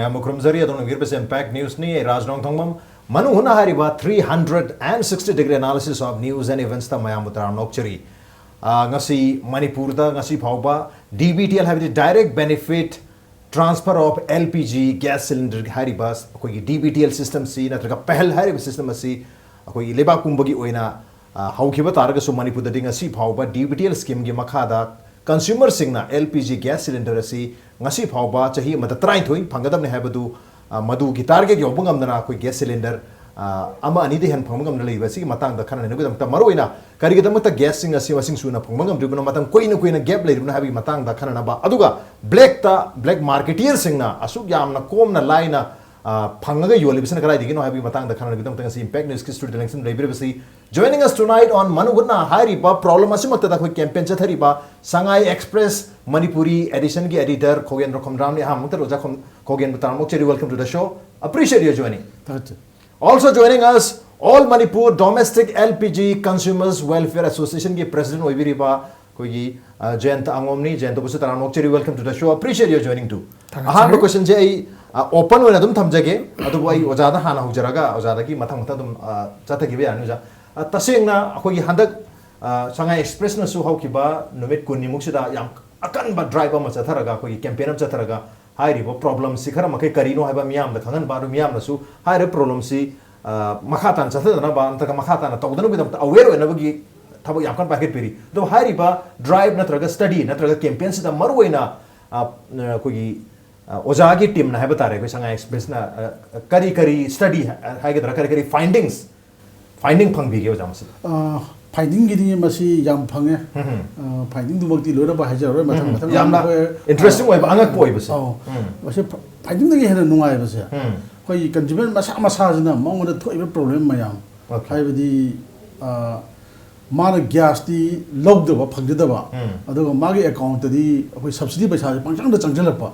mayam khurumzari adon ngirbe impact news ni raj nongthongbam Manung Hutna hariba 360 degree analysis of news and events ta mayam utara nokchari ngasi Manipur da ngasi phauba DBTL have the direct benefit transfer of LPG gas cylinder hariba koi DBTL system si natraga pehal hariba system asi koi leba kumbagi oina haukiba targa su Manipur da ngasi phauba DBTL scheme gi makhada consumer singna LPG gas cylinder asi ngasi phauba chahi mata trai thoi phangadam ne habadu madu ki target yobung amdana koi gas cylinder ama ani de han phangam na leiba si matang da khana ne gudam ta maroina kari gudam ta gas sing asi wasing suna phangam ribuna matang koina gap leibuna habi matang da khana na ba aduga black marketeer singna asuk yamna komna laina phangaga yolibisna karai digino habi matang da khana gudam ta si impact news ki studio election leibirabasi joining us tonight on Manung Hutna hari ba problem asimakta da koi campaign chathari ba Sangai Express Manipuri edition ki editor KHOGENDRA KHOMDRAM ni hamta roja KHOGENDRA tarmok cheri welcome to the show appreciate your joining. Also joining us, All Manipur Domestic LPG Consumers Welfare Association ki President Oibiriba koigi JAYANTA ANGOM ni JAYANTA busu taranok cheri welcome to the show. Appreciate your joining too. Aham question je open wena dum thamjage adu ai ojada hana hujaraga ojada ki mathang dum chata gi be anu ja tasengna koigi handak Sangai Express na su haukiba numit kunni muksida yam akan ba driver ma chatharaga koigi campaign am chatharaga hairibo problem si khara makai karino haiba miyam da khangan baru miyam na su haire problem si makhatan chathadana ba antaka makhatan tawdana bidam aware wena bagi thabo yam kan packet peri do hairiba drive natraga study natraga campaign sida marwaina koigi ojagi team na haiba tare ko Sangai Express na kari study haigedra kari finding phangbi ge ojamasi finding gidi masi yam phange finding du bakti lora ba hajar roi mathang yamna interesting way ba angak poi base masi finding dagi hena nungai base koi consumer masa jina mong da thoi problem mayam haibadi mana gas di log da ba phangde da ba aduga magi account di koi subsidy paisa pangchang da changjala pa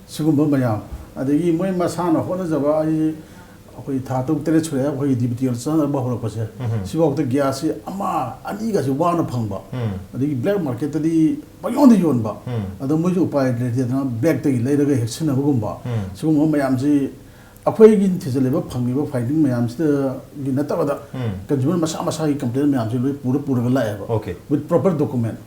sigum ba mayam adagi moi masa na hona jaba ai koi thatuk tere chhure koi DBTL san ba hora pase sibok ta gas ama ani ga ju wana phangba adigi black market di bayon di yon ba ado moi ju pai de na black te leira ga hexina bugum ba sigum mayam ji akhoi gin thizale ba phangi ba finding mayam sta gi na ta ba da consumer masa gi complaint mayam ji loi pura ga la ba with proper document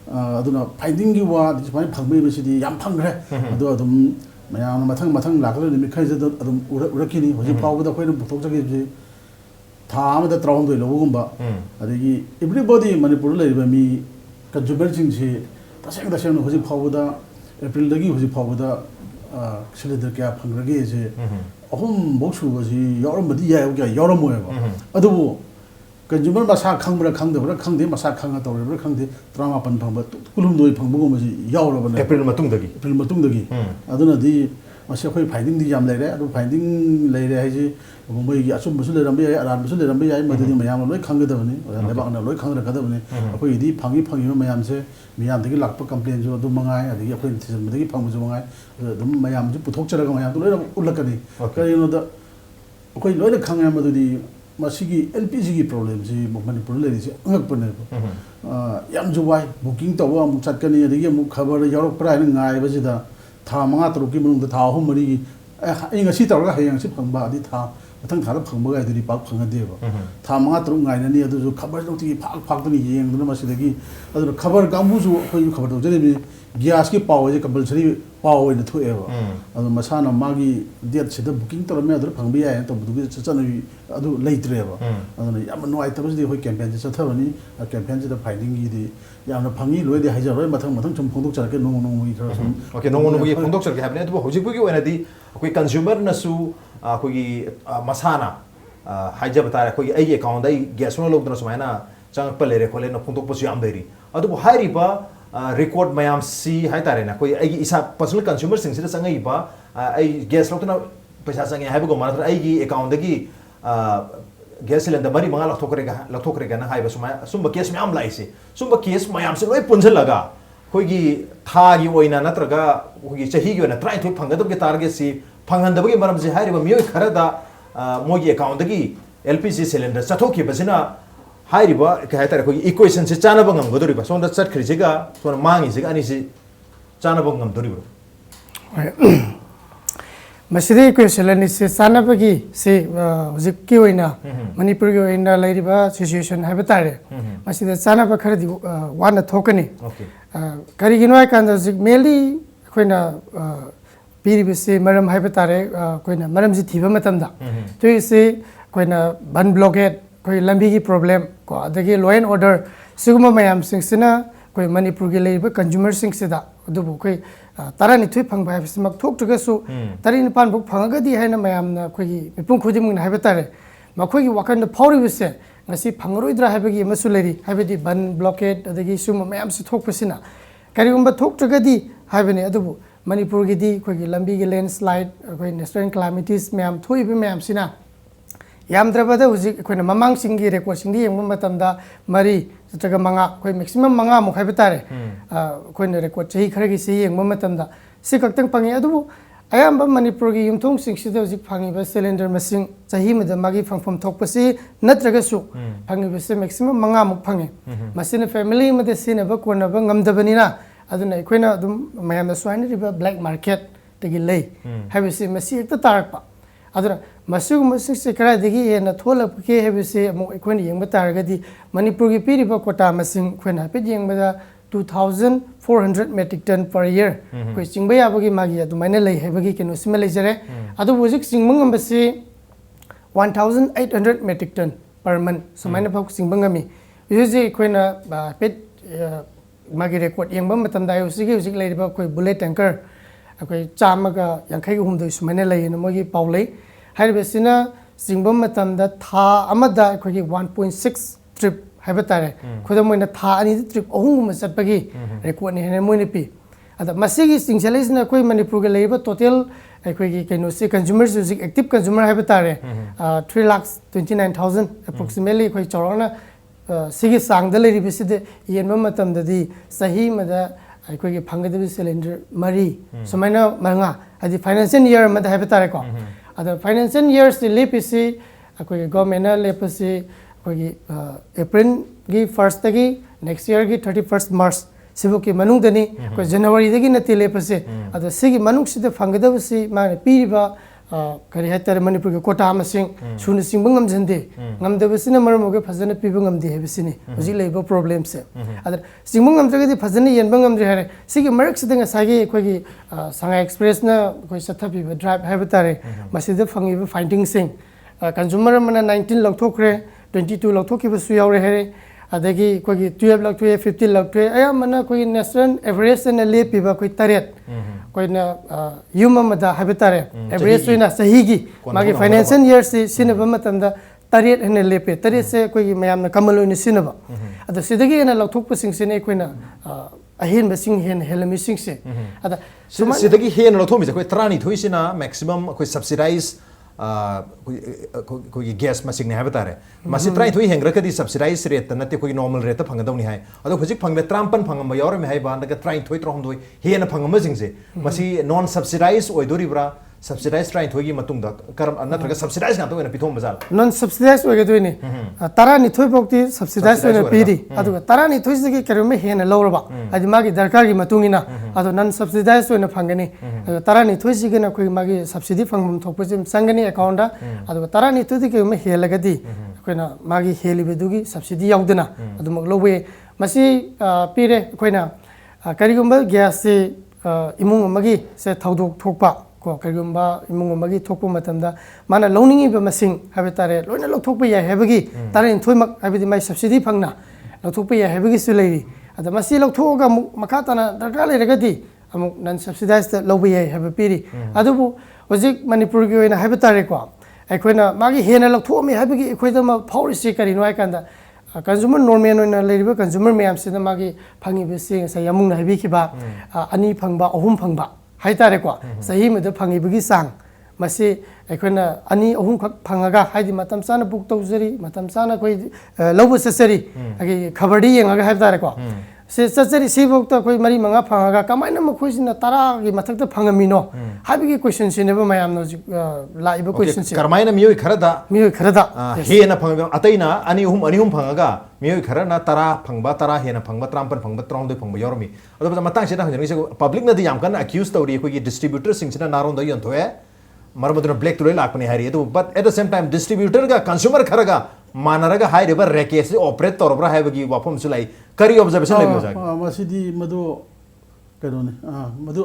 aduna finding gi wa di mai phangbe ba si di yam phangre ado adum mayam mathang lakla ni khai jada adum urakini hoji pawda khoi buthok jage ji thama da traum doi logum ba adigi everybody Manipur lai ba mi consumer jing ji taseng hoji pawda April dagi hoji pawda cylinder kya phangrage je ahum bochu ba ji yoram badi ya ga yoram mo ba adu consumer masa khangbra khangdebra khangde masa khanga tawrebra khangde drama pan phangba kulum doi phangbu ma ji yawra ba April matung dagi aduna di masa khoi finding di jam leire adu finding leire hai ji mumbai gi asum busul rambe ya aran busul rambe ya madini mayam loi khangge da bani leba na loi khangra ka da bani khoi di phangi mayam se miyam dagi lakpa complaint jo du mangai adigi khoi thizam dagi phangbu jo mangai dum mayam ji puthok chara ga mayam du loi ulakani kari no da khoi loi khangya madudi masigi LPG ki problem ji Manipur le ji angak pane yam juwai booking to wa mu chatkani adigi mu khabar yorok pra ni ngai ba ji da tha manga tru ki munung da tha hum mari ai ngasi tawra hayang si phangba adi tha mathang thara phangba ga diri pak phanga de ba tha manga tru ngai na ni adu ju khabar lo ti phak tu ni yeng duna masidagi adu khabar gambu ju khoi khabar do jere ni gas ki power je compulsory power in thu eba adu masana magi date sida booking tor me adu phangbi ya to budu cha chana adu leitre ba adu yam no item ji hoi campaign je chathabani campaign je da finding gi di yamna phangi loi de hajar roi mathang chum phongdok char ke nong nong gi thara sum okay nong gi phongdok char ke habne adu hojik bu gi wena di koi consumer na su koi masana haija bata koi ai account dai gas no log dra sumaina chang palere khole na phongdok pasu yam deri adu hairi ba record mayam si hai tare na koi ai isa personal consumer sing sida sangai ba ai gas lok na paisa sangai hai go mara ai gi account dagi gas cylinder mari manga lathok rega na hai ba sumba case mayam lai se sumba case mayam se loi punjal laga koi gi tha gi oina natraga koi gi chahi gi oina try to phangadab ge target si phanghandab gi maram ji hai ba mioi khara da mo gi account dagi LPG cylinder chathok ki basina hairiba kai tare koi equation se chana bangam godori ba sonda chat khrijiga sona mangi se ani se chana bangam dori bro मसीदे question से सानबगी से हुजिकी ओइना मणिपुर की ओइना लैरिबा situation है बतारे मसीदे सानब खरदी वाना थोकनी करिगिनो है कांदा हुजिक मेली कोइना पीरिबसे मरम है बतारे कोइना मरम जि थिबा मतमदा तो इसे कोइना बन ब्लॉकेट कोई लंबी की प्रॉब्लम को अदगी लॉ एंड ऑर्डर सिगुमा मयाम सिंगसिना कोई मणिपुर की लैरिबा कंज्यूमर सिंगसिदा अदुबु कोई तरानिथुई फंगबा हाइबसिमक थोकट्रगसु तरिनिपान बुक फंगगदी हैना मयामना कोई मिपुं खुदिमुंग हाइबा तारे मखोगी वाकन फाउरिबसे ngasi phangroidra haibagi amasu leri haibadi ban blockade adagi sum mayam se thokpasina karigumba thoktragadi haibani adubu manipur gi di khogi lambi gi landslide khoi natural calamities mayam thoibe mayam sina yamdrabada huji khoina mamang singi record singi yengma matamda mari taga manga khoi maximum manga mo haiba tare khoina record chahi kharagi se yengma matamda si kaktang pangi adubu ayamba manipur gi yumthong singsidha hujik phangiba cylinder masing chahi mada magi phangpham thokpasi natragasu phangiba se maximum manga muk phangi masina family made sinaba konaba ngamdabanina aduna ikhoina adum mayamna swaini riba black market tegi lei habisi masi ekta tarakpa aduna masug masing se kara degi ena tholapke habisi amu ikhoina yengba taragadi manipur gi piriba kota masing khoina pe yengba 2,400 metric ton per year koi chingba yabagi magi adumaina lei hebagi kenu sima leijare adu bujik chingmang ambasi 1,800 metric ton per month sumaina phok singbangami yuji koina pet magi record yengba matamda yusigi usik leiriba koi bullet tanker koi chamaga yankhai humdoi sumaina leina mogi paulei haibesina singbam matamda tha amada koi 1.6 trip हाइबा तारे खुद Moina था अनि trip अहुंगुम चटपगी record ने हेने Moina पि अदा मसिगी सिंगसलेसना कोइ मणिपुर के लेबा टोटल अखोगी कैनो से कंज्यूमर म्यूजिक एक्टिव कंज्यूमर हाइबा तारे 3,29,000 अप्रोक्सीमेटली कोइ चौरना सिगी सांग द लेरि बिसिदे येनबा मतम ददी सही मदा अखोगी फंगदबि सिलेंडर मरी सुमाइना मंगा अदि फाइनेंशियल ईयर मदा हाइबा तारे को अदा फाइनेंशियल ईयर से लेपिसि अखोगी गवर्नमेंट लेपिसि अप्रैल की फर्स्ट तगी नेक्स्ट ईयर की 31 मार्च सिबो की मनुंग दनी कोई जनवरी दगी नति लेपसे अद सिगी मनुंग सिद फंगदबसि माने पीरिबा करि हाइतर मणिपुर के कोटा मसिंग सुन सिंग ngamjande ngamdabasina marmoge phajana piba ngamdi hebisini hoji leiba problem se adar singmung ngamdragadi phajana yenba ngamdri hare sigi marak sidanga sagi kogi sangai express na koi satha piba drive haibitare masida fangiba finding sing consumer mana 19 lokthokre 22 लौथोखिबसु यावरे हेरे अदगी कोगी 12 लौथोए 15 लौथोए अया मना कोगी national average ने लेपिबा कोई Taret Koyna yum मदा हाबितारे average सुइना सहीगी मागी financial year से सिनबा मतंदा तरेत हने लेपे तरेत से कोगी मयामना कमल ओइना सिनबा अद सिदगी ने लौथोकपसिंग सिने कोइना अहिन बसिंग हेन हेलमी सिंग से अद सिदगी हेन लौथोमि कोइ त्रानी थोइसिना मैक्सिमम कोइ सब्सिडाइज कोई गैस मसिंग ने हाबतारे मसि ट्राई थोई हेंग्रकदी सब्सिडाइज रेट नते कोई नॉर्मल रेट फंगदौनी हाय अदो हुजिक फंगले 53 फंगम यावरे मे हायबा नग ट्राई थोई त्रहम दोई हेन फंगम जिंगसे मसि नॉन सब्सिडाइज ओइदोरिब्रा सब्सिडाइज ट्राई थोई मतुंगदा करम नत्रग सब्सिडाइज ना तोना पिथोम बजार नॉन सब्सिडाइज ओइगदोइने तारा नि थोई बोक्ति सब्सिडाइज ओइना पीरी अदो तारा नि थोई सगे करमे हेन लौरबा अदि मागी दरकार की मतुंगिना अदो नॉन सब्सिडाइज ओइना फंगनी तारा नि थोई सिगेना कोई मागी सब्सिडी फंगम थोपसिम संगनी अकाउंट दा अदो तारा नि थोई के मे हेलगदी कोइना मागी हेलिबेदुगी सब्सिडी याउदना अदुमक लोवे मसि पीरे कोइना करिगुम्बा गैस से इमुंग मगी से थौदोक थोकपा को करिगुम्बा इमुंग मगी थोकपा मतमदा माना लौनिंगी बमसिंग हाबेतारे लोइना लौथोकपा याय हेबगी तारेन थोइमक हाबेदि माइ सब्सिडी फंगना लौथोकपा याय हेबगी सुलेरी अदा मसि लौथोगा मखा तना दरकार लेरगदी अमुक नन सब्सिडाइज लौबा याय हेब पीरी अदुबु होजिक मणिपुर की ओइना हाबेतारे को अखोइना मागी हेना लौथोमी हाबगी अखोइदमा फाउरिसि करिनो आइकांदा कंज्यूमर नॉर्मल ओइना लेरिबा कंज्यूमर मैम सिदा मागी फंगिबसि सा यामुंग हाबिखिबा अनि फंगबा अहुम फंगबा हाइतारे को सही मद फंगिबगी सांग मसि अखोइना अनि अहुम खक फंगागा हाइदि मतम साना बुक तौजरी मतम साना कोइ लौबु ससरी अगे खबरडी यंगागा हाइतारे को से सचरी सिबोक तो कोई मरी मंगा फंगागा कमाइना मखोइसिना तारा की मथक तो फंगमिनो हाबिगी क्वेश्चन सिनेबा मयाम नो लाइबा क्वेश्चन से करमाइना मियोइ खरदा हेना फंगा अतैना अनि हुम फंगागा मियोइ खरना तारा फंगबा तारा हेना फंगबा त्रामपन फंगबा त्राउंदो फंगबा योरमी अदो मतang से हजनी से पब्लिक नदी याम कन अक्यूज तौरी कोई डिस्ट्रीब्यूटर सिंगसिना नारोंदो यंथोए मरमदुना ब्लैक तुले लाकपने हारी तो but at the same time distributor का consumer Kharga मानरगा high river racket से ऑपरेट तौरबरा हाइबगी वाफम सुलाई करी ऑब्जर्वेशन लेबो जागे मसिदी मदो करोने मदो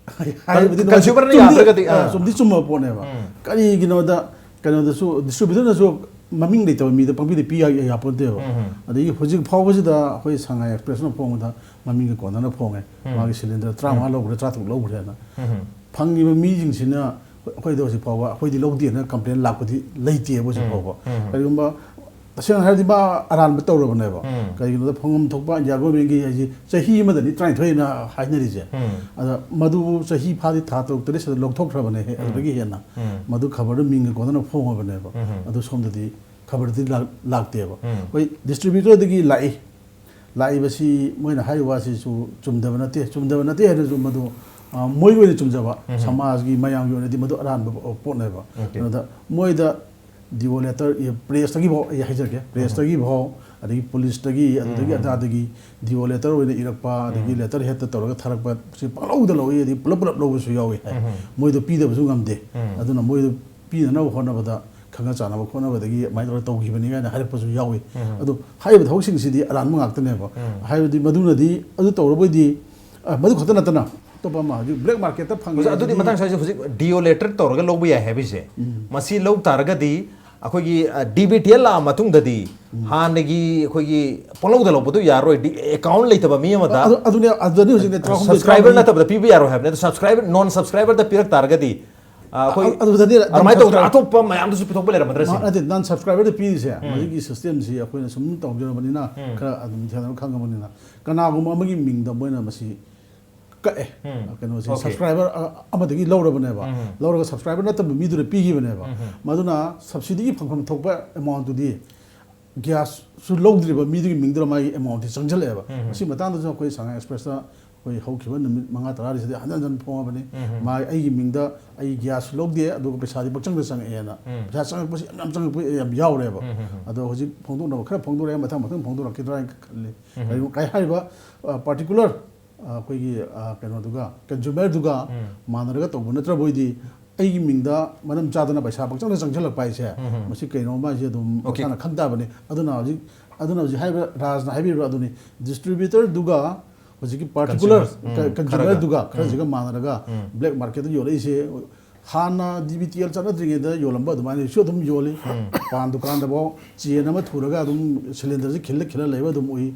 कंज्यूमर ने यात्रगति सुमदी सुम पोनेबा करी गिनोदा कनोदसु डिस्ट्रीब्यूटरनसु ममिंग लेतब मीद पंपी पी यापोदेबा अदगी हुजिक फावबसिदा होय सांगाई एक्सप्रेस न फोंगदा ममिंग कोना फोंगे मागी सिलिंडर 35 लौब्रे 30 लौब्रे ना फंगिबा मीजिंगसिना होय दोसि फावबा होयदि लौदि ना कंप्लेन लापदि लेते बोसि फावबा करिगुम्बा तसें हारदि बा अरान ब तौरबनेबा करिगुनो फंगम थोकबा यागो मेंगी हाजि चही मदनि 33 ना हाइनरिजे अदा मदु चही फादि था तो तरे से लौथोखरबने हे अदगी हेना मदु खबर मिंग कोना फोंगबनेबा अदु सोमदि खबर दि लागतेबा होय डिस्ट्रीब्यूटर दगी लाई बसी मोइना हाइ वासी सु चुमदब नते हेन सु मदु मोइ ओइने चुमजबा समाज की मयाम की ओइने दि मदु अरान पोनेबा अदा मोइदा दिवो लेटर ये प्रेस तगी भो ये हाइजगे प्रेस तगी भो अदगी पुलिस तगी अदगी अदादगी दिवो लेटर ओइने इरकपा अदगी लेटर हेत तौरगा थरकपा सि पलौद लौइ अदि पुलप लौबसु यावे मोइदो पीदबसु ngamde अदुना मोइदो पीदना होनबदा खंगा चानाबा खोनबदगी माइदर तौगिबनि गाना हाइरपसु यावे अदु हाइब थौसिंगसिदि अरान मंगाक्तनेबा हाइबदि मदुनदि अदु तौरबोदि मदु खतनतना तो black market fungi Matang size हुजिक डिओ लेटर तौरगा लौब या हेबिसे मसी लौ तारगदी अखोगी डीबीटीएल ला मतुंगददी हानगी अखोगी पलौद लौबदु यारो अकाउंट लेतबा मी अमदा अदुने हुजिक सब्सक्राइबर नतबदा पीबी यारो हेबने सब्सक्राइबर नॉन सब्सक्राइबर द पिरक तारगदी अखोई अरमाय तो अतोप मयाम दसु पिथोप लेर मद्रसी अदि नॉन सब्सक्राइबर द पीसे मजिगी सिस्टम से अखोइना सुम तौजरबनिना खरा अदुम थेना खंगबनिना कनागुम अमगी मिंगदा मोइना मसी कए कनो से सब्सक्राइबर अमदगी लौरबनेबा लौरगा सब्सक्राइबर नतब मीदुरे पीगिबनेबा मदुना सब्सिडी फंफम थोकबा अमाउंट दुदी गैस सु लौद्रिबा मीदुगी मिंगदरा माई अमाउंट संजलेबा मसी मतांद जो कोई सांगा एक्सप्रेस कोई हौखिबा निमित मंगा तरारि से हनजन फोबने माई आई मिंगदा आई गैस लौदे अदुग पैसादि बचंग संग एना पैसा संग पसी नाम संग याम यावरेबा अदो होजि फोंदोना खरा फोंदोरे मथां मथां फोंदोरा किद्रा खल्ले काय हाइबा पर्टिकुलर अखोगी कनोदुगा कंज्यूमरदुगा मानरगा तौब नत्रबोइदि अꯩꯒꯤ ꯃꯤꯡꯗ ꯃꯅꯝ ꯆꯥꯗꯅ ꯄꯩꯁꯥ ꯄꯪꯆꯪꯗ ꯆꯪꯁꯤꯜꯂꯛꯄ ꯍꯥꯏꯁꯦ ꯃꯁꯤ ꯀꯩꯅꯣꯝꯃ ꯍꯥꯏꯁꯦ ꯑꯗꯨꯝ ꯃꯁꯥꯅ ꯈꯪꯇꯥꯕꯅꯤ ꯑꯗꯨꯅ ꯍꯧꯖꯤꯛ ꯍꯥꯏꯕ ꯔꯥꯖꯅ ꯍꯥꯏꯕꯤꯔꯤꯕ ꯑꯗꯨꯅꯤ ꯗꯤꯁꯇ꯭ꯔꯤꯕ꯭ꯌꯨꯇꯔꯗꯨꯒ ꯍꯧꯖꯤꯛꯀꯤ ꯄꯥꯔꯇꯤꯀꯨꯂꯔ ꯀꯟꯖꯨꯃꯔꯗꯨꯒ ꯈꯔꯁꯤꯒ ꯃꯥꯟꯅꯔꯒ ꯕ꯭ꯂꯦꯛ ꯃꯥꯔꯀꯦꯠꯇ ꯌꯣꯜꯂꯛꯏꯁꯦ ꯍꯥꯟꯅ DBTL ꯆꯠꯅꯗ꯭ꯔꯤꯉꯩꯗ ꯌꯣꯜꯂꯝꯕ ꯑꯗꯨꯃꯥꯏꯅꯁꯨ ꯑꯗꯨꯝ ꯌꯣꯜꯂꯤ ꯄꯥꯟ ꯗꯨꯀꯥꯟꯗꯐꯥꯎ ꯆꯦꯟ ꯑꯃ ꯊꯨꯔꯒ ꯑꯗꯨꯝ ꯁꯤꯂꯤꯟꯗꯔꯁꯦ ꯈꯤꯜꯂ ꯂꯩꯕ ꯑꯗꯨꯝ ꯎꯏ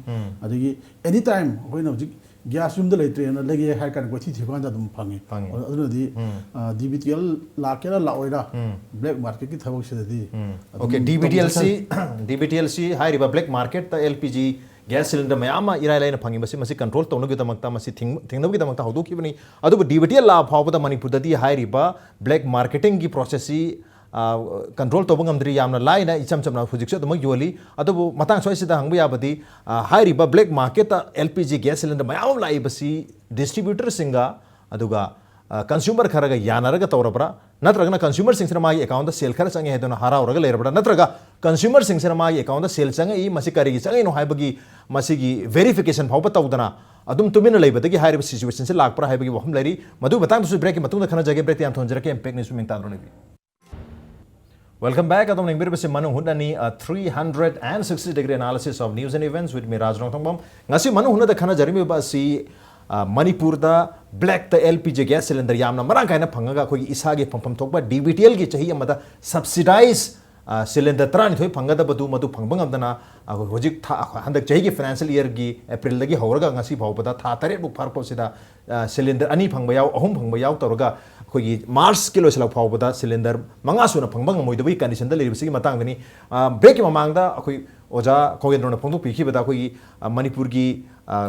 ꯑꯗꯒꯤ ꯑꯦꯅꯤ ꯇꯥꯏꯝ ꯑꯩꯈꯣꯏꯅ ꯍꯧꯖꯤꯛ ꯒ꯭ꯌꯥꯁ ꯌꯨꯝꯗ ꯂꯩꯇ꯭ꯔꯦꯅ ꯂꯩꯒꯦ ꯍꯥꯏ ꯀꯥꯟꯗ ꯀꯣꯏꯊꯤ ꯊꯤꯕ ꯀꯥꯟꯗ ꯑꯗꯨꯝ ꯐꯪꯉꯤ ꯑꯗꯨꯅꯗꯤ DBTL ꯂꯥꯛꯀꯦꯔꯥ ꯂꯥꯛꯑꯣꯏꯔꯥ ꯕ꯭ꯂꯦꯛ ꯃꯥꯔꯀꯦꯠꯀꯤ ꯊꯕꯛꯁꯤꯗꯗꯤ ओके DBTL सी हाइरिबा ब्लैक मार्केट ता LPG गैस सिलेंडर मयाम इराय लाइन फंगी मसी कंट्रोल तौनगदमक्ता मसी थिंगनबगदमक्ता हौदोखिबनी अदुबु DBTL ला फावबदा मणिपुरददी हाइरिबा ब्लैक मार्केटिंग की प्रोसेस सी कंट्रोल तौब ngamdri यामना लाइना इचम चमना हुजिक्से दम योली अदुबु मतंग सोइसिदा हंगबा याबदी हाइरिबा ब्लैक मार्केट ता LPG गैस सिलेंडर मयाम लाइबसी डिस्ट्रीब्यूटर सिंगा अदुगा कंज्यूमर खरगा यानरगा तौरबरा नत्रगना कंज्यूमर सिंगसना मागी अकाउंट सेल खर चंगे हेदोना हरावरगा लेरबरा नत्रगा कंज्यूमर सिंगसना मागी अकाउंट सेल चंगे ई मसी करिगी चंगे नो हाइबगी मसीगी वेरिफिकेशन फावबा तौदना अदुम तुमिन लेबदगी हाइरिब सिचुएशन से लागपरा हाइबगी वहम लेरी मदु बतांग दुसु ब्रेक की मतुंग खना जगे ब्रेक याम थोंजरके इम्पैक्ट निसु मिंग ताद्रोने Welcome back. Adom ningbir bese Manung Hutna ni 360-degree analysis of news and events with me NONGTHOMBAM. Ngasi Manung Hutna da khana jarimi ba si Manipur da black ta LPG gas cylinder yamna marang kaina phangaga khoi isage phampham thokba DBTL gi chahi amada subsidize cylinder trani thoi phangada badu madu phangbang amdana hojik tha handak chahi gi financial year gi April lagi hawraga ngasi phawbada tha tare bu farko sida cylinder ani phangba yaw ahum phangba yaw tawraga khoi March kilo sila phawbada cylinder manga suna phangbang moidoi condition da leibisi matang dani break mamangda khoi oja KHOGENDRA phongdu pikhibada khoi Manipur gi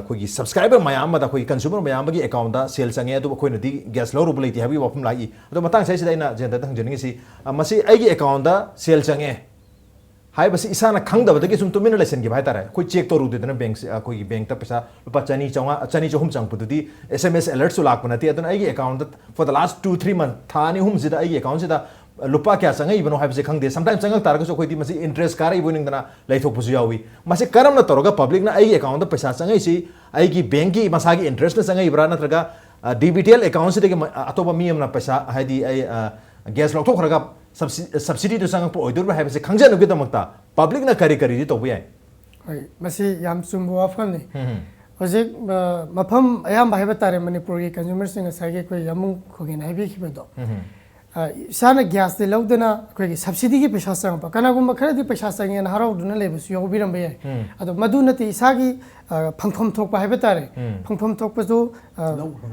khoi subscriber mayam da khoi consumer mayam gi account da sale change adu khoi na di gas lo rubul leti habi wafum lai adu matang sai sida ina jenda tang jening si masi ai gi account da sale change hai basi isana khangda badagi sum tumina lesson gi bhai tare khoi check to ru de na bank khoi bank ta paisa lupa chani chahum chang pududi SMS alert su lak panati adun ai gi account for the last 2-3 month thani hum sida ai gi account sida lupa kya sangai ibano haibse khangde sometimes sangal targa so khoi di masi interest kara ibuning dana laithok pusu yawi masi karam na toroga public na ai account da paisa sangai si ai gi bank gi masa gi interest na sangai ibra na traga DBTL account se de atoba mi amna paisa haidi ai gas lok kharaga subsidy to sang po oidur ba ha se khangjan gi damakta public na kari kari di to bu yai hoi masi yam chumbo wafam ni hojik mafam ayam ba haiba tare Manipur gi consumer sing asai koi yamung khogin haibi khibedo sana gas de lawdana koi subsidy gi paisa sang pa kana gum khara di paisa sang en harau duna lebus yo biram ba yai ado madu nati isagi phangpham thok pa haiba tare phangpham thok pa jo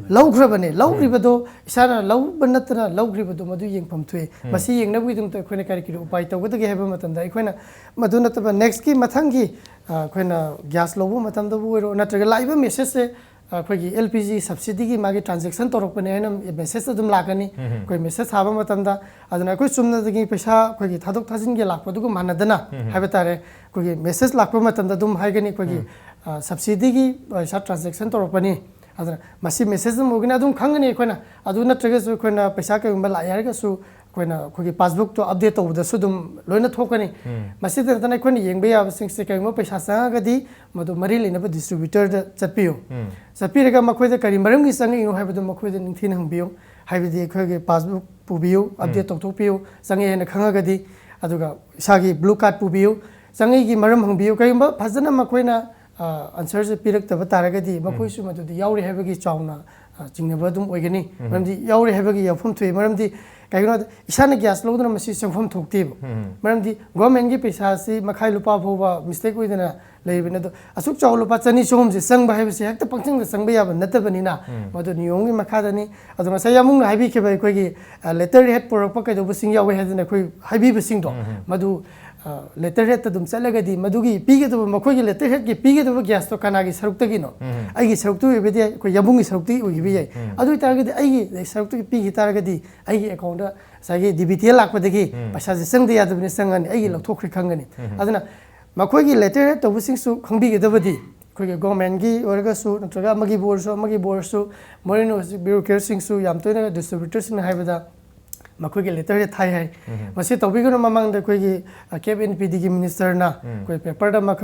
lawgrabane lawgribado isana lawbanatna lawgribado madu yengpham thue masi yengna bui dum to khoina kari ki upai to gada ge haiba matam da khoina madu nataba next ki mathang gi khoina gas lobu matam da bu ro natraga laiba message se अखोगी LPG subsidy की मागे transaction तौरपने है ना message अदुम लाकनी कोई message हाबा मतमदा अदना कोई सुमनदगी पैसा अखोगी थादोक थाजिन के लाकपदुगु मानदना हाबे तारे कोई मेसेज लाकप मतमदा दुम हाइगनी कोई सब्सिडी की पैसा ट्रांजैक्शन तौरपने अदना मसी मेसेज मुगिना दुम खंगनी कोना अदु नत्रगसु कोना पैसा के उम्बा लायरगसु कोना कोई पासबुक तो अपडेट तौबदसु दुम लोइना थोकनी मसी तने कोनी येंबे याबसिंग से कइमो पैसा संगदी मदु मरी लेनब डिस्ट्रीब्यूटर द चपियो चपिरगा मखोइदा करी मरमगी संगियो हाइबदु मखोइदा निंथिन हंबियो हाइबदि खोगे पासबुक पुबियो अपडेट तौथोपियो संगे हेन खंगगदी अदुगा इसागी ब्लू कार्ड पुबियो संगेगी मरम हंबियो कइमबा फजना मखोइना आंसर से पिरक्तब तारगदी मखोइसु मदुदि याउरि हाइबगी चाउना चिंगनब दुम ओइगनी मरमदि याउरि हाइबगी याफुम थुइ मरमदि कहीं इसाने गैस लौदना मसी संफम थोक्तेब मरमदि गवर्नमेंट की पैसा से मखाई लुपा फोबा मिस्टेक होइदना लेबिना दो असुक चाउ लुपा चनी सोम से संग बाहाइबसे हेक्ता पंचंग संग याब नतबनिना मदु नियोंगी मखादनी अदु मसा यामुंग हाइबी के बाय कोई लेटर हेड पोरक पकैदो बसिंग यावे हेदना कोई हाइबी बसिंग दो मदु लेटर हेड तदुम चलगदी मदुगी पीगे दो मखोगी लेटर हेड के पीगे दो गैस तो कनागी सरुक्तगिनो आइगी सरुक्तु बेदे कोई यामुंगी सरुक्ति ओगिबि याय अदु तारगदी आइगी सरुक्तु पीगी तारगदी आइगी अकाउंट सागे डीबीटी लाकपदगी पैसा जे संगदे यादबनि संगनि आइगी लथोख्रि खंगनि अदुना मखोगी लेटर हेड तबसिंगसु खंबिगदबदी कोई गवर्नमेंट की ओरगसु नत्रगा मगी बोर्सु मोरिनो ब्यूरोक्रेट्सिंगसु याम तोइना डिस्ट्रीब्यूटर्स ने हाइबदा मखोगी लेटर हेड थाई है मसे तौबिगनो ममंग कोई केब एनपीडी की मिनिस्टर ना कोई पेपर द मख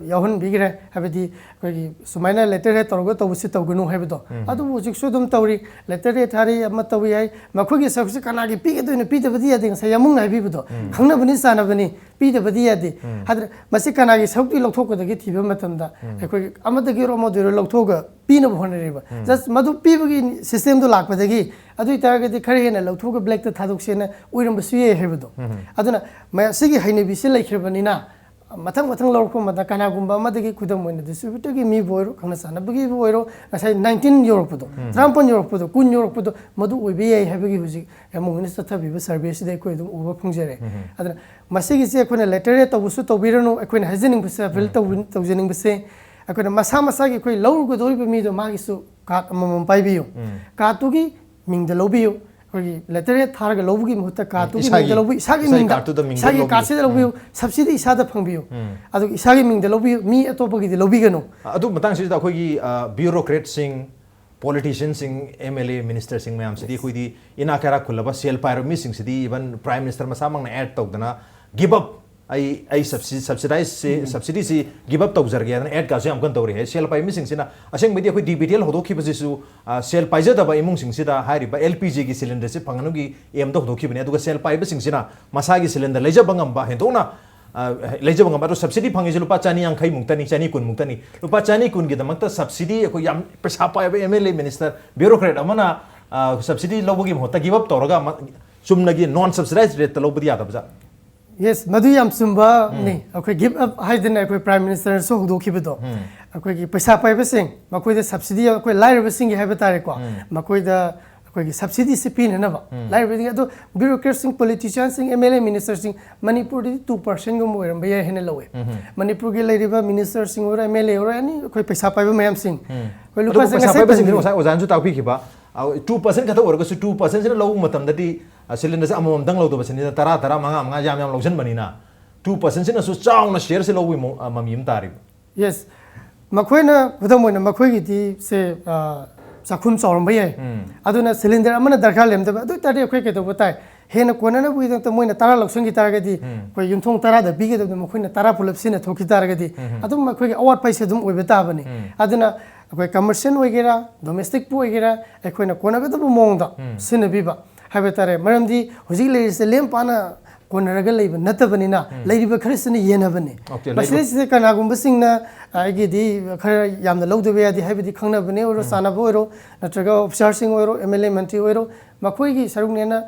याहन बिगरे हाबदी कोई सुमाइना लेटर हेड तौरगो तौबसि तौगनु हाइबदो अदु हुजिकसु दुम तौरी लेटर हेड थारी अम तौई है मखोगी सबसे कनागी पीगे दोइनो पीदबदी यादे स यामुंग हाइबिबदो खंगनबनि सानबनि पीदबदी यादे हाद्र मसे कनागी सौक्ति लौथोकदगी थिबा मतमदा कोई अमदगी रोमोदरो लौथोगा पीनब होनरेबा जस्ट मदु पीबगी सिस्टम दो लाकपदगी अदु इतारगदी खरे हेना लौथोगा ब्लैक त थादोक्सेना ओइरमबसु ये हेबदो अदुना मसिगी हाइनेबिसे लैखरबनिना मथंग मथंग लौरको मदा कनागुंबा मदगी खुदम मोइन डिस्ट्रीब्यूटर की मी बोइरो खंगना सानबगी बोइरो नसाइ 19 योरपदो 13 योरपदो 10 योरपदो मदु ओइबे याय हेबगी हुजि यामुंगनि सथाबिबा सर्विस दे कोइ दुम उबा फुंगजरे अदुना मसिगी से कोना लेटर तबुसु तबिरनो अखोइन हाजिनिंग बसे फिल तौजनिंग बसे अखोना मसा मसा की कोइ लौरगो दोइबे मीदो मागिसु कार्ड अमम पाइबियो कार्डुगी मिंगद लौबियो कोई लेटर थारग लौबगी मुहत कार्डुगी मिंगद लौबी इसागी मिंगद इसागी कार्डसे लौबियो सब्सिडी इसादा फंबियो अदु इसागी मिंगद लौबियो मी अतोपगी लौबिगनो अदु मतंग सिदा अखोगी bureaucrat Singh politician sing MLA minister sing mayam sidi khoidi ina kara khulaba sel pairo mi sing sidi even prime minister masamang na add tawdana give up ai subsidize se subsidy se give up tawjar ge na add ka se am kan tawri he sel pai mi sing sina aseng medi khoi DBTL hodo khi basi su sel pai ja da ba imung sing sida hari ba LPG gi cylinder se phanganu gi em do hodo khi bani aduga sel pai ba sing sina masa gi cylinder leja bangam ba hendona लेजब ngam ado subsidy phangi je lupa chani yang khai mungtani chani kun mungtani lupa chani kun gi damakta subsidy ko yam paisa pa MLA minister bureaucrat amana subsidy lobogi mohta give up tawraga chumnagi non subsidized rate lobudi ya dabja yes madu yam sumba ni akoi give up haidena akoi prime minister so hudo khibedo akoi gi paisa pai basing makoi da subsidy akoi lair basing gi haibetare ko makoi da कोई subsidy से पीने ना बा live बिदिंग तो bureaucrats सिंग politicians सिंग MLA minister सिंग मणिपुर दी 2% गुम Oram बया हेने लवे मणिपुर के लेरिबा मिनिस्टर सिंग और MLA और अनि कोई पैसा पाइबा मयम सिंग कोई लुपा पैसा पाइबा सिंग ओसा ओजान जु ताकपि खिबा 2% खत ओरगसु 2% से लौ मतम ददी सिलिंडर से अमम दंग लौदो बसनि 10 मंगा मंगा याम याम लौसन बनिना 2% से नसु चाउना शेयर से लौबि ममिम तारि यस मखोइना खुदम मोइना मखोइगी दी से साखुम चौरम भई अदुना सिलिंडर अमना दरकार लेमदब अदु तारे अखै के तो बताय हेन कोनना बुइ त मोइना तारा लक्संगी तारगदी कोइ युमथों तारा द बिगे दब मखोइना तारा पुलप सिना थोखि तारगदी अदुम मखोइ अवार्ड पैसे दुम ओइबे ताबनी अदुना कोइ कमर्शियल ओइगेरा डोमेस्टिक पु ओइगेरा अखोइना कोनगदब मोंगदा सिना बिबा ꯍꯥꯏꯕ ꯇꯥꯔꯦ ꯃꯔꯝꯗꯤ ꯍꯧꯖꯤꯛ ꯂꯩꯔꯤꯁꯦ ꯂꯦꯝ ꯄꯥꯅ ꯀꯣꯟꯅꯔꯒ ꯂꯩꯕ ꯅꯠꯇꯕꯅꯤꯅ ꯂꯩꯔꯤꯕ ꯈꯔꯁꯤꯅ ꯌꯦꯟꯅꯕꯅꯤ ꯃꯁꯤꯗꯩꯁꯤꯗ ꯀꯅꯥꯒꯨꯝꯕꯁꯤꯡꯅ ꯑꯩꯒꯤꯗꯤ ꯈꯔ ꯌꯥꯝꯅ ꯂꯧꯗꯕ ꯌꯥꯗꯦ ꯍꯥꯏꯕꯗꯤ ꯈꯪꯅꯕꯅꯤ ꯑꯣꯏꯔꯣ ꯆꯥꯟꯅꯕ ꯑꯣꯏꯔꯣ ꯅꯠꯇ꯭ꯔꯒ ꯑꯣꯐꯤꯁꯥꯔꯁꯤꯡ ꯑꯣꯏꯔꯣ MLA ꯃꯟꯇ꯭ꯔꯤ ꯑꯣꯏꯔꯣ ꯃꯈꯣꯏꯒꯤ ꯁꯔꯨꯛꯅꯦꯅ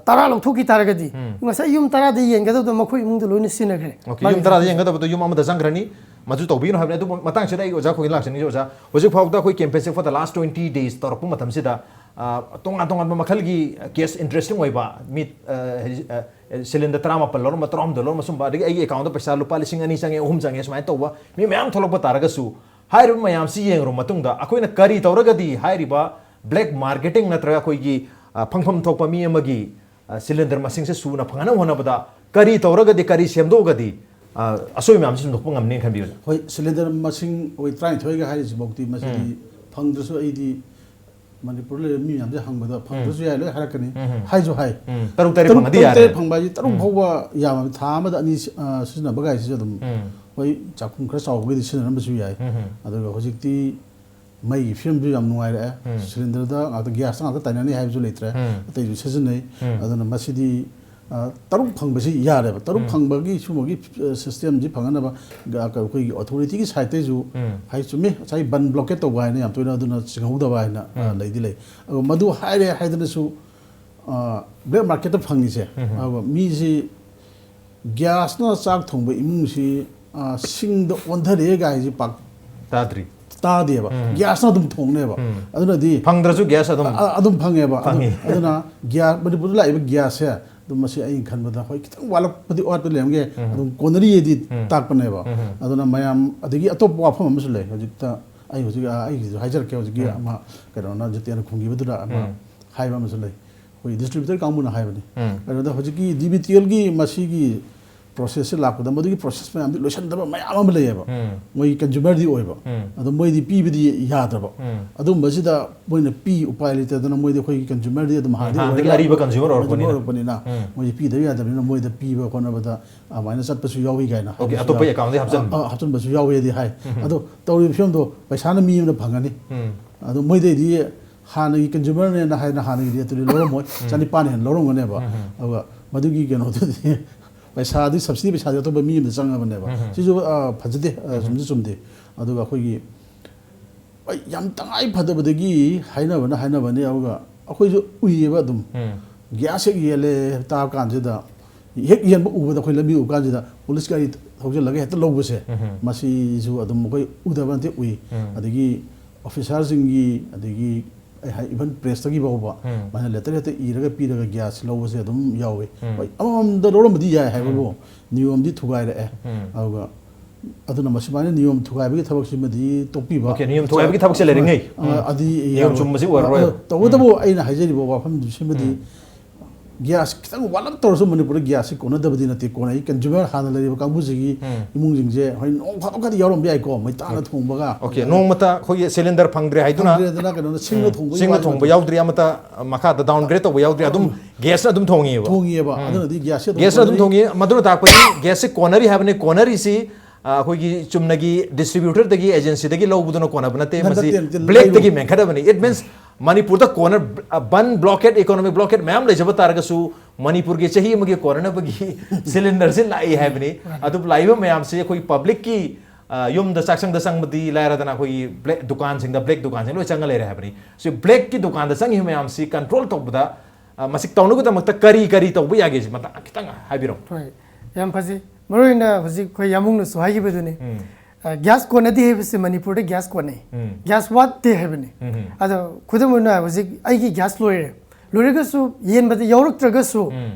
ꯇꯔꯥ ꯂꯧꯊꯣꯛꯈꯤ ꯇꯥꯔꯒꯗꯤ ꯉꯁꯥꯏ ꯌꯨꯝ ꯇꯔꯥꯗ ꯌꯦꯟꯒꯗꯕꯗꯣ ꯃꯈꯣꯏ ꯏꯃꯨꯡꯗ ꯂꯣꯏꯅ ꯁꯤꯟꯅꯈ꯭ꯔꯦ ꯌꯨꯝ ꯇꯔꯥꯗ ꯌꯦꯡꯒꯗꯕꯗꯣ ꯌꯨꯝ ꯑꯃꯗ ꯆꯪꯈ꯭ꯔꯅꯤ ꯃꯗꯨ ꯇꯧꯕꯤꯒꯅꯨ ꯍꯥꯏꯕꯅꯤ ꯑꯗꯨꯕꯨ ꯃꯇꯥꯡꯁꯤꯗ ꯑꯩ ꯑꯣꯖꯥ ꯈꯣꯏꯒꯤ ꯂꯥꯛꯆꯅꯤꯡꯉꯤ ꯑꯣꯖꯥ ꯍꯧꯖꯤꯛ ꯐꯥꯎꯕꯗ ꯑꯩꯈꯣꯏ ꯀꯦꯝꯄꯦꯟꯁꯦ ꯐꯣꯔ ꯗ ꯂꯥꯁ 20 days ꯇꯧꯔꯛꯄ ꯃꯇꯝꯁꯤꯗ ꯇꯣꯉꯥꯟ ꯇꯣꯉꯥꯟꯕ ꯃꯈꯜꯒꯤ ꯀꯦꯁ ꯏꯟꯇꯔꯦꯁꯇꯤꯡ ꯑꯣꯏꯕ ꯃꯤꯠ ꯁꯤꯂꯤꯟꯗꯔ 14 ꯂꯧꯔꯝꯕ 16 ꯂꯧꯔꯝꯕ ꯁꯨꯝꯕ ꯑꯗꯒꯤ ꯑꯩꯒꯤ ꯑꯦꯀꯥꯎꯟꯗ ꯄꯩꯁꯥ ꯂꯨꯄꯥ 2,000 ꯆꯪꯉꯦ 3 ꯆꯪꯉꯦ ꯁꯨꯃꯥꯏꯅ ꯇꯧꯕ ꯃꯤ ꯃꯌꯥꯝ ꯊꯣꯛꯂꯛꯄ ꯇꯥꯔꯒꯁꯨ ꯍꯥꯏꯔꯤꯕ ꯃꯌꯥꯝꯁꯤ ꯌꯦꯡꯉꯨꯔꯕ ꯃꯇꯨꯡꯗ ꯑꯩꯈꯣꯏꯅ ꯀꯔꯤ ꯇꯧꯔꯒꯗꯤ ꯍꯥꯏꯔꯤꯕ ꯕ꯭ꯂꯦꯛ ꯃꯥꯔꯀꯦꯇꯤꯡ ꯅꯠꯇ꯭ꯔꯒ ꯑꯩꯈꯣꯏꯒꯤ ꯐꯪꯐꯝ ꯊꯣꯛꯄ ꯃꯤ ꯑꯃꯒꯤ ꯁꯤꯂꯤꯟꯗꯔ ꯃꯁꯤꯡꯁꯦ ꯁꯨꯅ ꯐꯪꯍꯟꯅꯕ ꯍꯣꯠꯅꯕꯗ ꯀꯔꯤ ꯇꯧꯔꯒꯗꯤ ꯀꯔꯤ ꯁꯦꯝꯗꯣꯛꯑꯒꯗꯤ ꯑꯁꯣꯏ ꯃꯌꯥꯝꯁꯤ ꯁꯨꯝꯗꯣꯛꯄ ꯉꯝꯅꯤ ꯈꯟꯕꯤꯌꯨ ꯍꯣꯏ ꯁꯤꯂꯤꯟꯗꯔ ꯃꯁꯤꯡ ꯍꯣꯏ 23ꯒ ꯍꯥꯏꯔꯤꯁꯤꯐꯥꯎꯗꯤ ꯃꯁꯤꯗꯤ ꯐꯪꯗ꯭ꯔꯁꯨ ꯑꯩꯗꯤ ꯃꯅꯤꯄꯨꯔ ꯂꯩꯕ ꯃꯤ ꯃꯌꯥꯝꯁꯦ ꯍꯪꯕꯗ ꯐꯪꯗ꯭ꯔꯁꯨ ꯌꯥꯏ ꯂꯣꯏ ꯍꯥꯏꯔꯛꯀꯅꯤ ꯍꯥꯏꯁꯨ ꯍꯥꯏ ꯇꯔꯨꯛ ꯐꯪꯕ ꯍꯥꯏꯁꯤ ꯇꯔꯨꯛ ꯐꯥꯎꯕ ꯌꯥꯝꯃꯕ ꯊꯥ ꯑꯃꯗ 2 ꯁꯤꯖꯤꯟꯅꯕ ꯒꯥꯏꯁꯤꯁꯨ ꯑꯗꯨꯝ ꯍꯣꯏ ꯆꯥꯛꯈꯨꯝ ꯈꯔ ꯆꯥꯎꯕꯒꯤꯗꯤ ꯁꯤꯖꯤꯟꯅꯔꯝꯕꯁꯨ ꯌꯥꯏ ꯑꯗꯨꯒ ꯍꯧꯖꯤꯛꯇꯤ ꯃꯩꯒꯤ ꯐꯤꯕꯝꯁꯨ ꯌꯥꯝ ꯅꯨꯡꯉꯥꯏꯔꯛꯑꯦ ꯁꯤꯂꯤꯟꯗꯔꯗ ꯉꯥꯛꯇ ꯒ꯭ꯌꯥꯁꯇ ꯉꯥꯛꯇ ꯇꯥꯏꯅꯅꯤ ꯍꯥꯏꯕꯁꯨ ꯂꯩꯇ꯭ꯔꯦ ꯑꯇꯩꯁꯨ ꯁꯤꯖꯤꯟꯅꯩ ꯑꯗꯨꯅ ꯃꯁꯤꯗꯤ ꯇꯔꯨꯛ ꯐꯪꯕꯁꯤ ꯌꯥꯔꯦꯕ ꯇꯔꯨꯛ ꯐꯪꯕꯒꯤ ꯁꯨꯝꯕꯒꯤ ꯁꯤꯁꯇꯦꯝꯁꯤ ꯐꯪꯅꯕ ꯑꯩꯈꯣꯏꯒꯤ ꯑꯣꯊꯣꯔꯤꯇꯤꯒꯤ ꯁꯥꯏꯠꯇꯩꯁꯨ ꯍꯥꯏ ꯆꯨꯝꯃꯤ ꯉꯁꯥꯏ ꯕꯟ ꯕ꯭ꯂꯣꯀꯦꯠ ꯇꯧꯕ ꯍꯥꯏꯅ ꯌꯥꯝ ꯇꯣꯏꯅ ꯑꯗꯨꯅ ꯆꯤꯡꯍꯧꯗꯕ ꯍꯥꯏꯅ ꯂꯩꯗꯤ ꯂꯩ ꯑꯗꯨꯒ ꯃꯗꯨ ꯍꯥꯏꯔꯦ ꯍꯥꯏꯗꯅꯁꯨ ꯕ꯭ꯂꯦꯛ ꯃꯥꯔꯀꯦꯠꯇ ꯐꯪꯉꯤꯁꯦ ꯑꯗꯨꯒ ꯃꯤꯁꯤ ꯒ꯭ꯌꯥꯁꯅ ꯆꯥꯛ ꯊꯣꯡꯕ ꯏꯃꯨꯡꯁꯤ ꯁꯤꯡꯗ ꯑꯣꯟꯊꯔꯛꯑꯦ ꯒꯥꯏꯁꯤ ꯄꯥꯛ ꯇꯥꯗ꯭ꯔꯤ ꯇꯥꯗꯦꯕ ꯒ꯭ꯌꯥꯁꯅ ꯑꯗꯨꯝ ꯊꯣꯡꯅꯦꯕ ꯑꯗꯨꯅꯗꯤ ꯐꯪꯗ꯭ꯔꯁꯨ ꯒ꯭ꯌꯥꯁ ꯑꯗꯨꯝ ꯐꯪꯉꯦꯕ ꯑꯗꯨꯅ ꯒ꯭ꯌꯥꯁ ꯃꯅꯤꯄꯨꯔꯗ ꯂꯥꯛꯏꯕ ꯒ꯭ꯌꯥꯁꯁꯦ ꯑꯗꯨꯝ ꯃꯁꯤ ꯑꯩꯅ ꯈꯟꯕꯗ ꯍꯣꯏ ꯈꯤꯇꯪ ꯋꯥꯠꯂꯛꯄꯗꯤ ꯋꯥꯠꯄ ꯂꯩꯔꯝꯒꯦ ꯑꯗꯨꯝ ꯀꯣꯟꯅꯔꯤꯌꯦꯗꯤ ꯇꯥꯛꯄꯅꯦꯕ ꯑꯗꯨꯅ ꯃꯌꯥꯝ ꯑꯗꯒꯤ ꯑꯇꯣꯞꯄ ꯋꯥꯐꯝ ꯑꯃꯁꯨ ꯂꯩ ꯍꯧꯖꯤꯛꯇ ꯑꯩ ꯍꯧꯖꯤꯛ ꯑꯩꯒꯤꯁꯨ ꯍꯥꯏꯖꯔꯛꯀꯦ ꯍꯧꯖꯤꯛꯀꯤ ꯑꯃ ꯀꯩꯅꯣꯅ ꯖꯤꯇꯦꯅ ꯈꯨꯝꯈꯤꯕꯗꯨꯗ ꯑꯃ ꯍꯥꯏꯕ ꯑꯃꯁꯨ ꯂꯩ ꯑꯩꯈꯣꯏ ꯗꯤꯁꯇ꯭ꯔꯤꯕ꯭ꯌꯨꯇꯔ ꯀꯥꯡꯕꯨꯅ ꯍꯥꯏꯕꯅꯤ ꯀꯩꯅꯣꯗ ꯍꯧꯖꯤꯛꯀꯤ DBTLꯒꯤ ꯃꯁꯤꯒꯤ ꯄ꯭ꯔꯣꯁꯦꯁꯁꯦ ꯂꯥꯛꯄꯗ ꯃꯗꯨꯒꯤ ꯄ꯭ꯔꯣꯁꯦꯁ ꯃꯌꯥꯝꯗꯤ ꯂꯣꯏꯁꯤꯟꯗꯕ ꯃꯌꯥꯝ ꯑꯃ ꯂꯩꯌꯦꯕ ꯃꯣꯏꯒꯤ ꯀꯟꯖꯨꯃꯔꯗꯤ ꯑꯣꯏꯕ ꯑꯗꯣ ꯃꯣꯏꯗꯤ ꯄꯤꯕꯗꯤ ꯌꯥꯗ꯭ꯔꯕ ꯑꯗꯨꯝꯕꯁꯤꯗ ꯃꯣꯏꯅ ꯎꯄꯥꯏ ꯂꯩꯇꯗꯅ ꯃꯣꯏꯗꯤ ꯑꯩꯈꯣꯏꯒꯤ ꯀꯟꯖꯨꯃꯔꯗꯤ ꯑꯗꯨꯝ ꯍꯥꯟꯅꯗꯒꯤ ꯑꯔꯤꯕ ꯀꯟꯖꯨꯃꯔ ꯑꯣꯏꯔꯛꯄꯅꯤꯅ ꯃꯣꯏꯗꯤ ꯄꯤꯗꯕ ꯌꯥꯗꯕꯅꯤꯅ ꯃꯣꯏꯗ ꯄꯤꯕ ꯈꯣꯠꯅꯕꯗ ꯑꯗꯨꯃꯥꯏꯅ ꯆꯠꯄꯁꯨ ꯌꯥꯎꯏ ꯀꯥꯏꯅ ꯑꯇꯣꯞꯄ ꯑꯦꯀꯥꯎꯟꯗ ꯍꯥꯞꯆꯤꯟꯕꯁꯨ ꯌꯥꯎꯋꯦꯗꯤ ꯍꯥꯏ ꯑꯗꯣ ꯇꯧꯔꯤꯕ ꯐꯤꯕꯝꯗꯣ ꯄꯩꯁꯥꯅ ꯃꯤ ꯑꯃꯅ ꯐꯪꯒꯅꯤ ꯑꯗꯣ ꯃꯣꯏꯗꯩꯗꯤ ꯍꯥꯟꯅꯒꯤ ꯀꯟꯖꯨꯃꯔꯅꯦꯅ ꯍꯥꯏꯅ ꯍꯥꯟꯅꯒꯤ ꯔꯦꯠꯇꯨꯗꯤ ꯂꯧꯔꯝꯃꯣꯏ 9,000 ꯍꯦꯟꯅ ꯂꯧꯔꯝꯒꯅꯦꯕ ꯑꯗꯨꯒ ꯃꯗꯨꯒꯤ ꯀꯩꯅꯣꯗꯨꯗꯤ ꯄꯩꯁꯥꯗꯤ ꯁꯕꯁꯤꯗꯤ ꯄꯩꯁꯥꯗꯤ ꯑꯇꯣꯞꯄ ꯃꯤ ꯑꯃꯗ ꯆꯪꯉꯕꯅꯦꯕ ꯁꯤꯁꯨ ꯐꯖꯗꯦ ꯆꯨꯝꯗꯤ ꯆꯨꯝꯗꯦ ꯑꯗꯨꯒ ꯑꯩꯈꯣꯏꯒꯤ ꯌꯥꯝ ꯇꯉꯥꯏ ꯐꯗꯕꯗꯒꯤ ꯍꯥꯏꯅꯕꯅꯤ ꯑꯗꯨꯒ ꯑꯩꯈꯣꯏꯁꯨ ꯎꯏꯌꯦꯕ ꯑꯗꯨꯝ ꯒ꯭ꯌꯥꯁ ꯍꯦꯛ ꯌꯦꯜꯂꯦ ꯇꯥꯕ ꯀꯥꯟꯁꯤꯗ ꯍꯦꯛ ꯌꯦꯟꯕ ꯎꯕꯗ ꯑꯩꯈꯣꯏ ꯂꯝꯕꯤ ꯎꯕ ꯀꯥꯟꯁꯤꯗ ꯄꯨꯂꯤꯁ ꯒꯥꯔꯤ ꯊꯧꯖꯤꯜꯂꯒ ꯍꯦꯛꯇ ꯂꯧꯕꯁꯦ ꯃꯁꯤꯁꯨ ꯑꯗꯨꯝ ꯑꯩꯈꯣꯏ ꯎꯗꯕ ꯅꯠꯇꯦ ꯎꯏ ꯑꯗꯒꯤ ꯑꯣꯐꯤꯁꯥꯔꯁꯤꯡꯒꯤ ꯑꯗꯒꯤ इवन प्रेस की बाबा माने लेटर हेते इरगा पीरगा ग्यास लौबसे अदुम यावे होय अममदा लोरमदि याय हायबो नियमदि थुगाइरे आउगा अदुना मसिमाने नियम थुगाइबगी थबकसिमदि तोपीबा ओके नियम थुगाइबगी थबकसे लेरिङै अदि नियम चुम्मसि ओररोय तवदबो अइना हाइजरिबो वाफम दुसिमदि ग्यास खितंग वालक तोरसु मणिपुर ग्यास कोनदबदि नते कोनाइ कंज्यूमर हाना लरिबो कांगुजिगी इमुंजिंजे होय नों फादोकदि यावरम बियाय को मैताना थोंबगा ओके नोंमता खोय सिलिंडर फंगद्रे हाइदुना सिंग थोंबो यावद्रि अमता मखा द डाउनग्रेड तोबो यावद्रि अदुम ग्यास अदुम थोंगिबा अदुनदि ग्यास अदुम थोंगि मदुना ताकपनि ग्यास कोनरी हाबने कोनरी सि अखोगी चुमनगी डिस्ट्रीब्यूटर दगी एजेंसी दगी लौबुदुना कोनब नते मसि ब्लैक दगी मेंखदबनि it means Manipur the corner बन ब्लॉकेट इकोनॉमिक ब्लॉकेट मैम लेजब तारगसु मणिपुर के चही मगे कॉर्नर बगी सिलेंडर से लाई हैबनि अदु लाइव मैम से कोई पब्लिक की युम द साक्संग द संगमति लायरदना कोई ब्लैक दुकान सिंग द ब्लैक दुकान सिंग लो चंग ले हैबनि सो ब्लैक की दुकान द संग मैम से कंट्रोल तौबदा मसिक तौनुगु दमक करी करी तौबु यागे मता खितंग हाबिरो होय याम फजी मरोइना हजि खोय यामुंग सु हागिबदुने ग्यास कोनदि हेबसे मणिपुर दे ग्यास कोने ग्यास वाट दे हेबने अदो खुदमुना हजि आइगी ग्यास लोरेगसु येनबदि यौरक्त्रगसु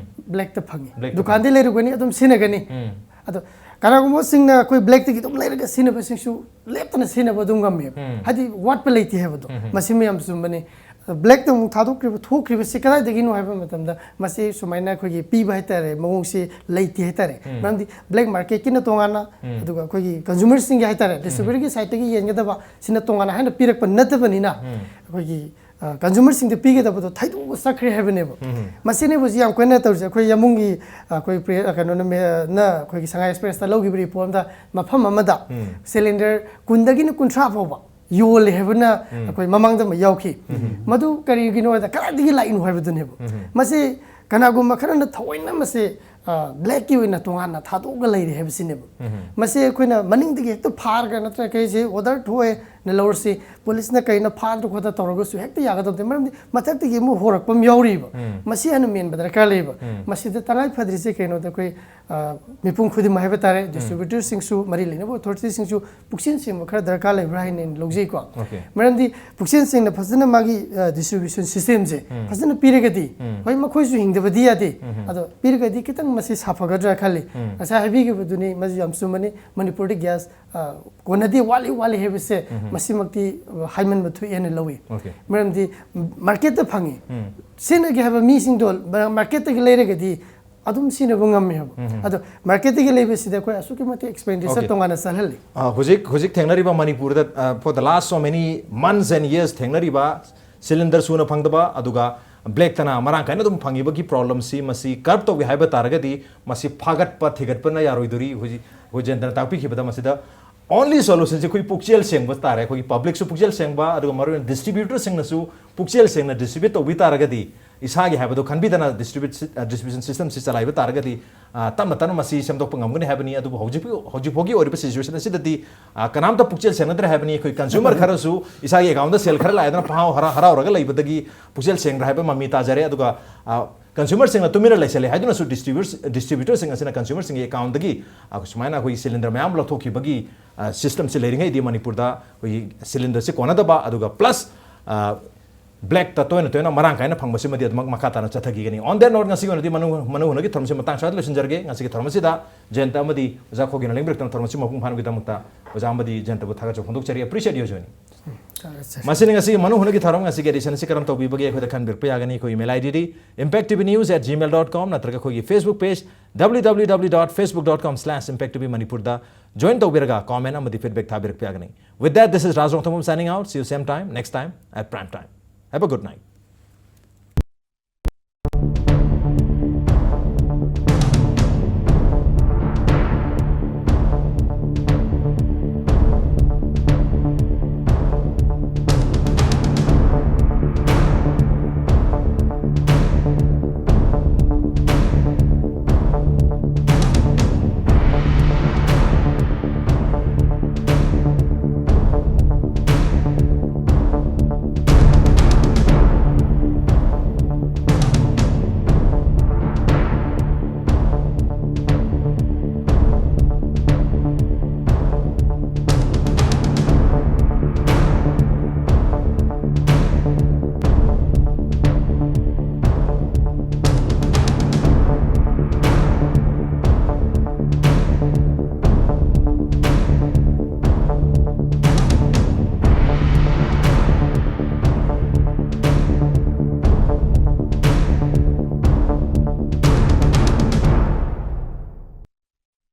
ब्लैक त फंगी दुकान दे लेरुगनि अदुम सिनगनि अदो कनागुमो सिंगना कोई ब्लैक तगी तुम लेरगा सिनबा सिंगसु लेप्तना सिनबा दुम गमे हदि वाट पे लेति हेबदो मसिम याम सुमबने ब्लैक तो थादोक्रिब थोक्रिब से कदाय दगिनो हाइबा मतमदा मसे सुमाइना खोगी पीबा हाइतारे मगों से लेति हाइतारे मरमदि ब्लैक मार्केट किना तोंगाना अदुगा खोगी कंज्यूमर सिंग हाइतारे डिस्ट्रीब्यूटर की साइट तगी येंगदबा सिना तोंगाना हाइना पिरकप नतबनिना खोगी कंज्यूमर सिंग दे पीगदबदो थाइदो सखरे हेबनेबो मसिने बुजि याम कोइना तौरजे खोई यामुंगी खोई कनो ना खोगी संगाई एक्सप्रेस ता लौगिबि रिपोर्ट दा मफम अमदा सिलिंडर कुंदगिन कुंथ्रा फोबा ꯌꯣꯜꯂꯦ ꯍꯥꯏꯕꯅ ꯑꯩꯈꯣꯏ ꯃꯃꯥꯡꯗ ꯑꯃ ꯌꯥꯎꯈꯤ ꯃꯗꯨ ꯀꯔꯤꯒꯤꯅꯣ ꯍꯥꯏꯕꯗ ꯀꯗꯥꯏꯗꯒꯤ ꯂꯥꯛꯏꯅꯣ ꯍꯥꯏꯕꯗꯨꯅꯦꯕ ꯃꯁꯤ ꯀꯅꯥꯒꯨꯝꯕ ꯈꯔꯅ ꯊꯑꯣꯏꯅ ꯃꯁꯤ ꯕ꯭ꯂꯦꯛꯀꯤ ꯑꯣꯏꯅ ꯇꯣꯉꯥꯟꯅ ꯊꯥꯗꯣꯛꯑꯒ ꯂꯩꯔꯦ ꯍꯥꯏꯕꯁꯤꯅꯦꯕ ꯃꯁꯤ ꯑꯩꯈꯣꯏꯅ ꯃꯅꯤꯡꯗꯒꯤ ꯍꯦꯛꯇ ꯐꯥꯔꯒ ꯅꯠꯇ꯭ꯔꯒ ꯀꯩꯁꯤ ꯑꯣꯔꯗꯔ ꯊꯣꯛꯑꯦ ꯅ ꯂꯧꯔꯁꯤ ꯄꯨꯂꯤꯁꯅ ꯀꯩꯅ ꯐꯥꯗ꯭ꯔ ꯈꯣꯠꯇ ꯇꯧꯔꯒꯁꯨ ꯍꯦꯛꯇ ꯌꯥꯒꯗꯕꯅꯤ ꯃꯔꯝꯗꯤ ꯃꯊꯛꯇꯒꯤ ꯑꯃꯨꯛ ꯍꯣꯔꯛꯄ ꯑꯃ ꯌꯥꯎꯔꯤꯕ ꯃꯁꯤ ꯍꯥꯟꯅ ꯃꯦꯟꯕ ꯗꯔꯀꯥꯔ ꯂꯩꯕ ꯃꯁꯤꯗ ꯇꯉꯥꯏ ꯐꯗ꯭ꯔꯤꯁꯦ ꯀꯩꯅꯣꯗ ꯑꯩꯈꯣꯏ ꯃꯤꯄꯨꯝ ꯈꯨꯗꯤꯡꯃꯛ ꯍꯥꯏꯕ ꯇꯥꯔꯦ ꯗꯤꯁꯇ꯭ꯔꯤꯕ꯭ꯌꯨꯇꯔꯁꯤꯡꯁꯨ ꯃꯔꯤ ꯂꯩꯅꯕ ꯑꯣꯊꯣꯔꯤꯇꯤꯁꯤꯡꯁꯨ ꯄꯨꯛꯆꯦꯜ ꯁꯦꯡꯕ ꯈꯔ ꯗꯔꯀꯥꯔ ꯂꯩꯕ꯭ꯔꯥ ꯍꯥꯏꯅ ꯂꯧꯖꯩꯀꯣ ꯃꯔꯝꯗꯤ ꯄꯨꯛꯆꯦꯜ ꯁꯦꯡꯅ ꯐꯖꯅ ꯃꯥꯒꯤ ꯗꯤꯁꯇ꯭ꯔꯤꯕ꯭ꯌꯨꯁꯟ ꯁꯤꯁꯇꯦꯝꯁꯦ ꯐꯖꯅ ꯄꯤꯔꯒꯗꯤ ꯍꯣꯏ ꯃꯈꯣꯏꯁꯨ ꯍꯤꯡꯗꯕꯗꯤ ꯌꯥꯗꯦ ꯑꯗꯣ ꯄꯤꯔꯒꯗꯤ ꯈꯤꯇꯪ ꯃꯁꯤ ꯁꯥꯐꯒꯗ꯭ꯔꯥ ꯈꯜꯂꯤ ꯉꯁꯥꯏ ꯍꯥꯏꯕꯤꯈꯤꯕꯗꯨꯅꯤ ꯃꯁꯤ ꯌꯥꯝ ꯆꯨꯝꯕꯅꯤ ꯃꯅꯤꯄꯨꯔꯗ ꯒ꯭ꯌꯥꯁ ꯀꯣꯟꯅꯗꯦ ꯋꯥꯠꯂꯤ ꯍꯥꯏꯕꯁꯦ ꯃꯁꯤꯃꯛꯇꯤ ꯍꯥꯏꯃꯟꯕ ꯊꯣꯛꯑꯦꯅ ꯂꯧꯏ ꯃꯔꯝꯗꯤ ꯃꯥꯔꯀꯦꯠꯇ ꯐꯪꯉꯤ ꯁꯤꯖꯤꯟꯅꯒꯦ ꯍꯥꯏꯕ ꯃꯤꯁꯤꯡꯗꯣ ꯃꯥꯔꯀꯦꯠꯇꯒꯤ ꯂꯩꯔꯒꯗꯤ ꯑꯗꯨꯝ ꯁꯤꯖꯤꯟꯅꯕ ꯉꯝꯃꯦ ꯍꯥꯏꯕ ꯑꯗꯣ ꯃꯥꯔꯀꯦꯠꯇꯒꯤ ꯂꯩꯕꯁꯤꯗ ꯑꯩꯈꯣꯏ ꯑꯁꯨꯛꯀꯤ ꯃꯇꯤꯛ ꯑꯦꯛꯁꯄꯦꯟꯗꯤꯆꯔ ꯇꯣꯉꯥꯟꯅ ꯆꯠꯍꯜꯂꯤ ꯍꯧꯖꯤꯛ ꯊꯦꯡꯅꯔꯤꯕ ꯃꯅꯤꯄꯨꯔꯗ for the last so many months and years ꯊꯦꯡꯅꯔꯤꯕ ꯁꯤꯂꯤꯟꯗꯔ ꯁꯨꯅ ꯐꯪꯗꯕ ꯑꯗꯨꯒ ꯕ꯭ꯂꯦꯛꯇꯅ ꯃꯔꯥꯡ ꯀꯥꯏꯅ ꯑꯗꯨꯝ ꯐꯪꯉꯤꯕꯒꯤ ꯄ꯭ꯔꯣꯕ꯭ꯂꯦꯝꯁꯤ ꯃꯁꯤ ꯀꯔꯞ ꯇꯧꯒꯦ ꯍꯥꯏꯕ ꯇꯥꯔꯒꯗꯤ ꯃꯁꯤ ꯐꯥꯒꯠꯄ ꯊꯤꯒꯠꯄꯅ ꯌꯥꯔꯣꯏꯗꯣꯔꯤ ꯍꯧꯖꯤꯛ ꯖꯌꯟꯇꯅ ꯇꯥꯛꯄꯤꯈꯤꯕꯗ ꯃꯁꯤꯗ only solution is puksel sengba tare khoi public su puksel sengba aduga maru distributor singna su puksel sengna distribute to bitaragadi isagi habado khanbidana distribution system si chalai bitaragadi tamna tan masi semdok pangam gani habani adu hoji phogi oriba situation asidati kanam ta puksel senadra habani khoi consumer kharasu isagi account da sell khara laidana pau hara oraga laibadagi puksel sengra haba mami ta jare aduga consumer singna tumira laisale haiduna su distributor singna sina consumer sing account dagi sumaina khoi cylinder mayam la thoki bagi system se leringai di manipur da khoi cylinder se kona da ba aduga plus black ta toina marang kaina phangba se madi admak makata na chathagi gani on that note ngasi goni manu hunagi thamse matang sat lesin jarge ngasi ki thamse da jenta amadi oja khogina lengbek tam thamse mapung phan gi damukta oja amadi jenta bu thaga chokondok chari appreciate yo joni masini ngasi manu hunagi tharam ngasi ge edition se karam tobi bagi khoda khan bir pa yagani ko email id di impacttvnews@gmail.com natraga khogi facebook page www.facebook.com/impacttvmanipur da join tobiraga comment amadi feedback thabir pa yagani with that this is NONGTHOMBAM signing out see you same time next time at prime time have a good night